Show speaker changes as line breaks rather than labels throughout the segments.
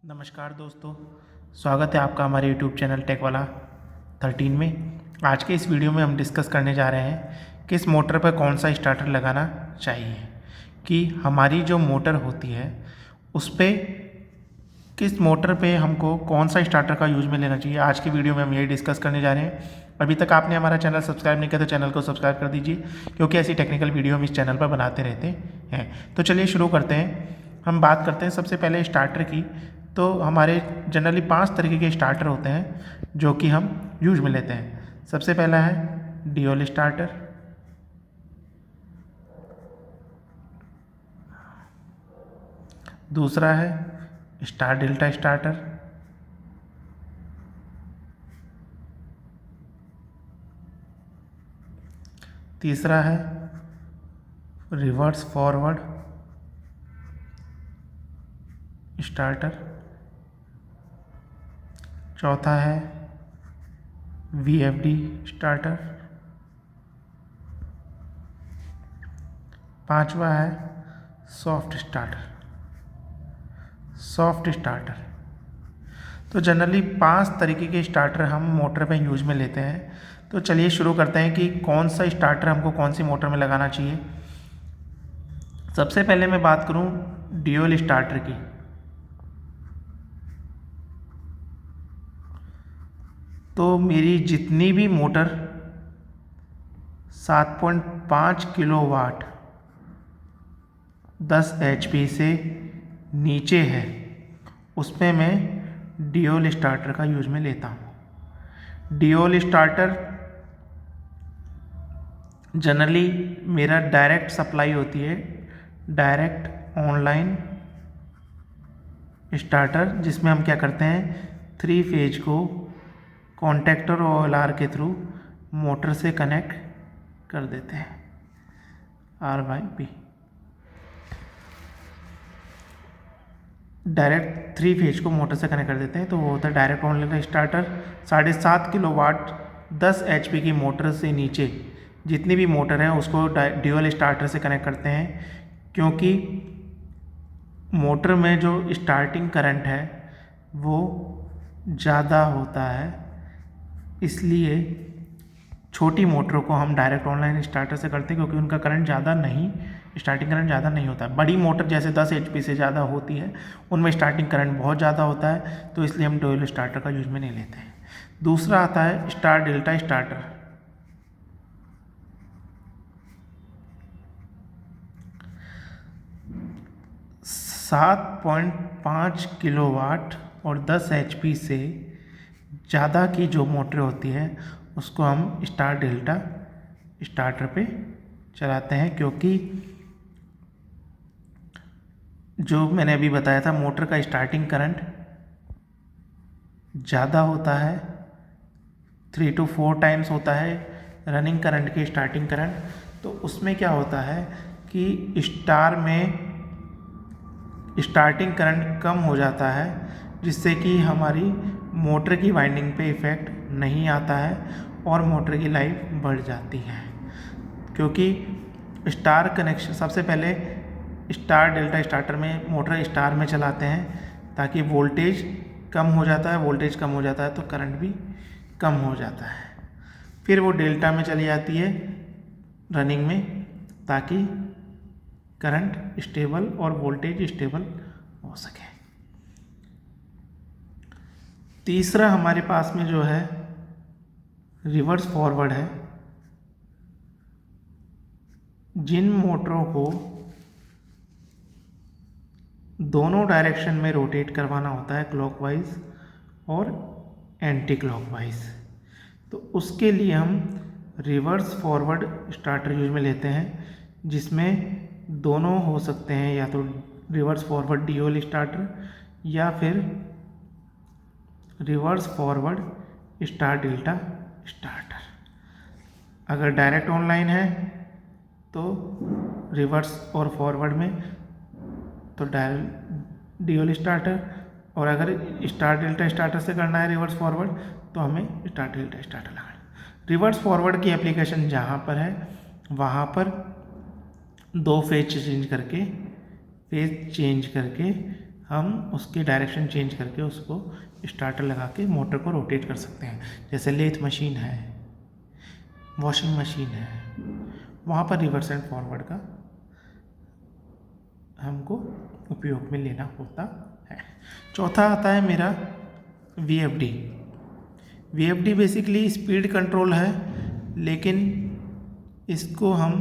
नमस्कार दोस्तों, स्वागत है आपका हमारे YouTube चैनल टेक वाला 13 में। आज के इस वीडियो में हम डिस्कस करने जा रहे हैं किस मोटर पर कौन सा स्टार्टर लगाना चाहिए, कि हमारी जो मोटर होती है उस पर किस मोटर पे हमको कौन सा स्टार्टर का यूज में लेना चाहिए। आज की वीडियो में हम यही डिस्कस करने जा रहे हैं। अभी तक आपने हमारा चैनल सब्सक्राइब नहीं किया तो चैनल को सब्सक्राइब कर दीजिए, क्योंकि ऐसी टेक्निकल वीडियो हम इस चैनल पर बनाते रहते हैं। तो चलिए शुरू करते हैं। हम बात करते हैं सबसे पहले स्टार्टर की। तो हमारे जनरली 5 तरीके के स्टार्टर होते हैं जो कि हम यूज में लेते हैं। सबसे पहला है ड्यूल स्टार्टर, दूसरा है स्टार डेल्टा स्टार्टर, तीसरा है रिवर्स फॉरवर्ड स्टार्टर, चौथा है VFD स्टार्टर, पांचवा है सॉफ्ट स्टार्टर। तो जनरली 5 तरीके के स्टार्टर हम मोटर पे यूज में लेते हैं। तो चलिए शुरू करते हैं कि कौन सा स्टार्टर हमको कौन सी मोटर में लगाना चाहिए। सबसे पहले मैं बात करूं ड्यूल स्टार्टर की। तो मेरी जितनी भी मोटर 7.5 किलोवाट 10 HP से नीचे है उसमें मैं ड्यूल स्टार्टर का यूज में लेता हूँ। ड्यूल स्टार्टर जनरली मेरा डायरेक्ट सप्लाई होती है, डायरेक्ट ऑनलाइन स्टार्टर, जिसमें हम क्या करते हैं 3 फेज को कॉन्टेक्टर और LR के थ्रू मोटर से कनेक्ट कर देते हैं, R/P। डायरेक्ट 3 फेज को मोटर से कनेक्ट कर देते हैं, तो वो होता है direct online starter. 7.5 kilowatt 10 HP की मोटर से नीचे जितनी भी मोटर है उसको ड्यूल स्टार्टर से कनेक्ट करते हैं, क्योंकि मोटर में जो स्टार्टिंग करंट है वो ज़्यादा होता है। इसलिए छोटी मोटरों को हम डायरेक्ट ऑनलाइन स्टार्टर से करते हैं, क्योंकि उनका करंट ज़्यादा नहीं, स्टार्टिंग करंट ज़्यादा नहीं होता है। बड़ी मोटर जैसे 10 HP से ज़्यादा होती है उनमें स्टार्टिंग करंट बहुत ज़्यादा होता है, तो इसलिए हम ड्यूल स्टार्टर का यूज में नहीं लेते हैं। दूसरा आता है स्टार डेल्टा स्टार्टर। .5 किलोवाट और 10 HP से ज़्यादा की जो मोटर होती है उसको हम स्टार डेल्टा स्टार्टर पे चलाते हैं, क्योंकि जो मैंने अभी बताया था मोटर का स्टार्टिंग करंट ज़्यादा होता है, 3 to 4 टाइम्स होता है रनिंग करंट के स्टार्टिंग करंट। तो उसमें क्या होता है कि स्टार में स्टार्टिंग करंट कम हो जाता है, जिससे कि हमारी मोटर की वाइंडिंग पे इफ़ेक्ट नहीं आता है और मोटर की लाइफ बढ़ जाती है। क्योंकि स्टार कनेक्शन सबसे पहले स्टार डेल्टा स्टार्टर में मोटर स्टार में चलाते हैं, ताकि वोल्टेज कम हो जाता है, वोल्टेज कम हो जाता है तो करंट भी कम हो जाता है। फिर वो डेल्टा में चली जाती है रनिंग में, ताकि करंट स्टेबल और वोल्टेज स्टेबल हो सके। तीसरा हमारे पास में जो है रिवर्स फॉरवर्ड है। जिन मोटरों को दोनों डायरेक्शन में रोटेट करवाना होता है, क्लॉकवाइज और एंटी क्लॉकवाइज, तो उसके लिए हम रिवर्स फॉरवर्ड स्टार्टर यूज में लेते हैं, जिसमें दोनों हो सकते हैं, या तो रिवर्स फॉरवर्ड ड्यूल स्टार्टर या फिर reverse forward star delta starter. अगर डायरेक्ट ऑनलाइन है तो रिवर्स और फॉरवर्ड में तो ड्यूल स्टार्टर, और अगर स्टार डेल्टा स्टार्टर से करना है रिवर्स फॉरवर्ड तो हमें स्टार डेल्टा स्टार्टर लगाना है। रिवर्स फॉरवर्ड की एप्लीकेशन जहाँ पर है वहाँ पर 2 फेज चेंज करके हम उसकी डायरेक्शन चेंज करके उसको स्टार्टर लगा के मोटर को रोटेट कर सकते हैं। जैसे लेथ मशीन है, वॉशिंग मशीन है, वहाँ पर रिवर्स एंड फॉरवर्ड का हमको उपयोग में लेना होता है। चौथा आता है मेरा VFD। VFD basically speed control है, लेकिन इसको हम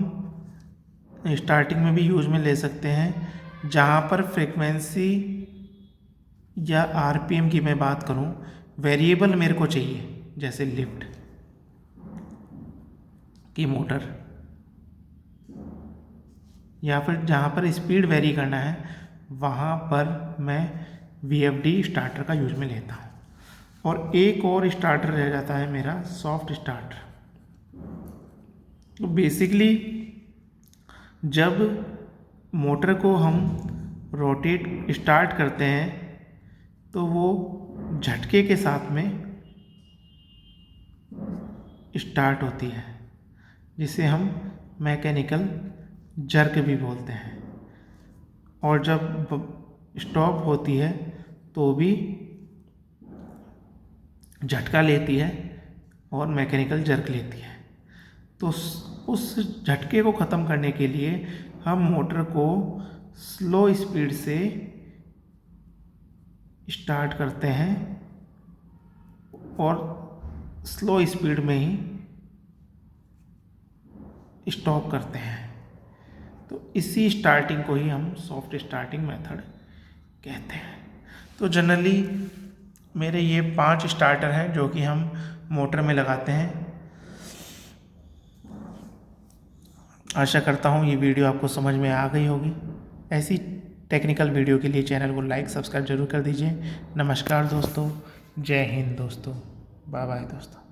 स्टार्टिंग में भी यूज में ले सकते हैं। जहाँ पर फ्रीक्वेंसी या RPM की मैं बात करूँ, वेरिएबल मेरे को चाहिए, जैसे लिफ्ट की मोटर, या फिर जहाँ पर स्पीड वेरी करना है वहाँ पर मैं VFD स्टार्टर का यूज में लेता हूँ। और एक और स्टार्टर रह जाता है मेरा सॉफ्ट स्टार्टर। तो बेसिकली जब मोटर को हम रोटेट स्टार्ट करते हैं तो वो झटके के साथ में स्टार्ट होती है, जिसे हम मैकेनिकल जर्क भी बोलते हैं। और जब स्टॉप होती है तो भी झटका लेती है और मैकेनिकल जर्क लेती है। तो उस झटके को ख़त्म करने के लिए हम मोटर को स्लो स्पीड से स्टार्ट करते हैं और स्लो स्पीड में ही स्टॉप करते हैं। तो इसी स्टार्टिंग को ही हम सॉफ्ट स्टार्टिंग मेथड कहते हैं। तो जनरली मेरे ये 5 स्टार्टर हैं जो कि हम मोटर में लगाते हैं। आशा करता हूँ ये वीडियो आपको समझ में आ गई होगी। ऐसी टेक्निकल वीडियो के लिए चैनल को लाइक सब्सक्राइब जरूर कर दीजिए। नमस्कार दोस्तों, जय हिंद दोस्तों, बाय बाय दोस्तों।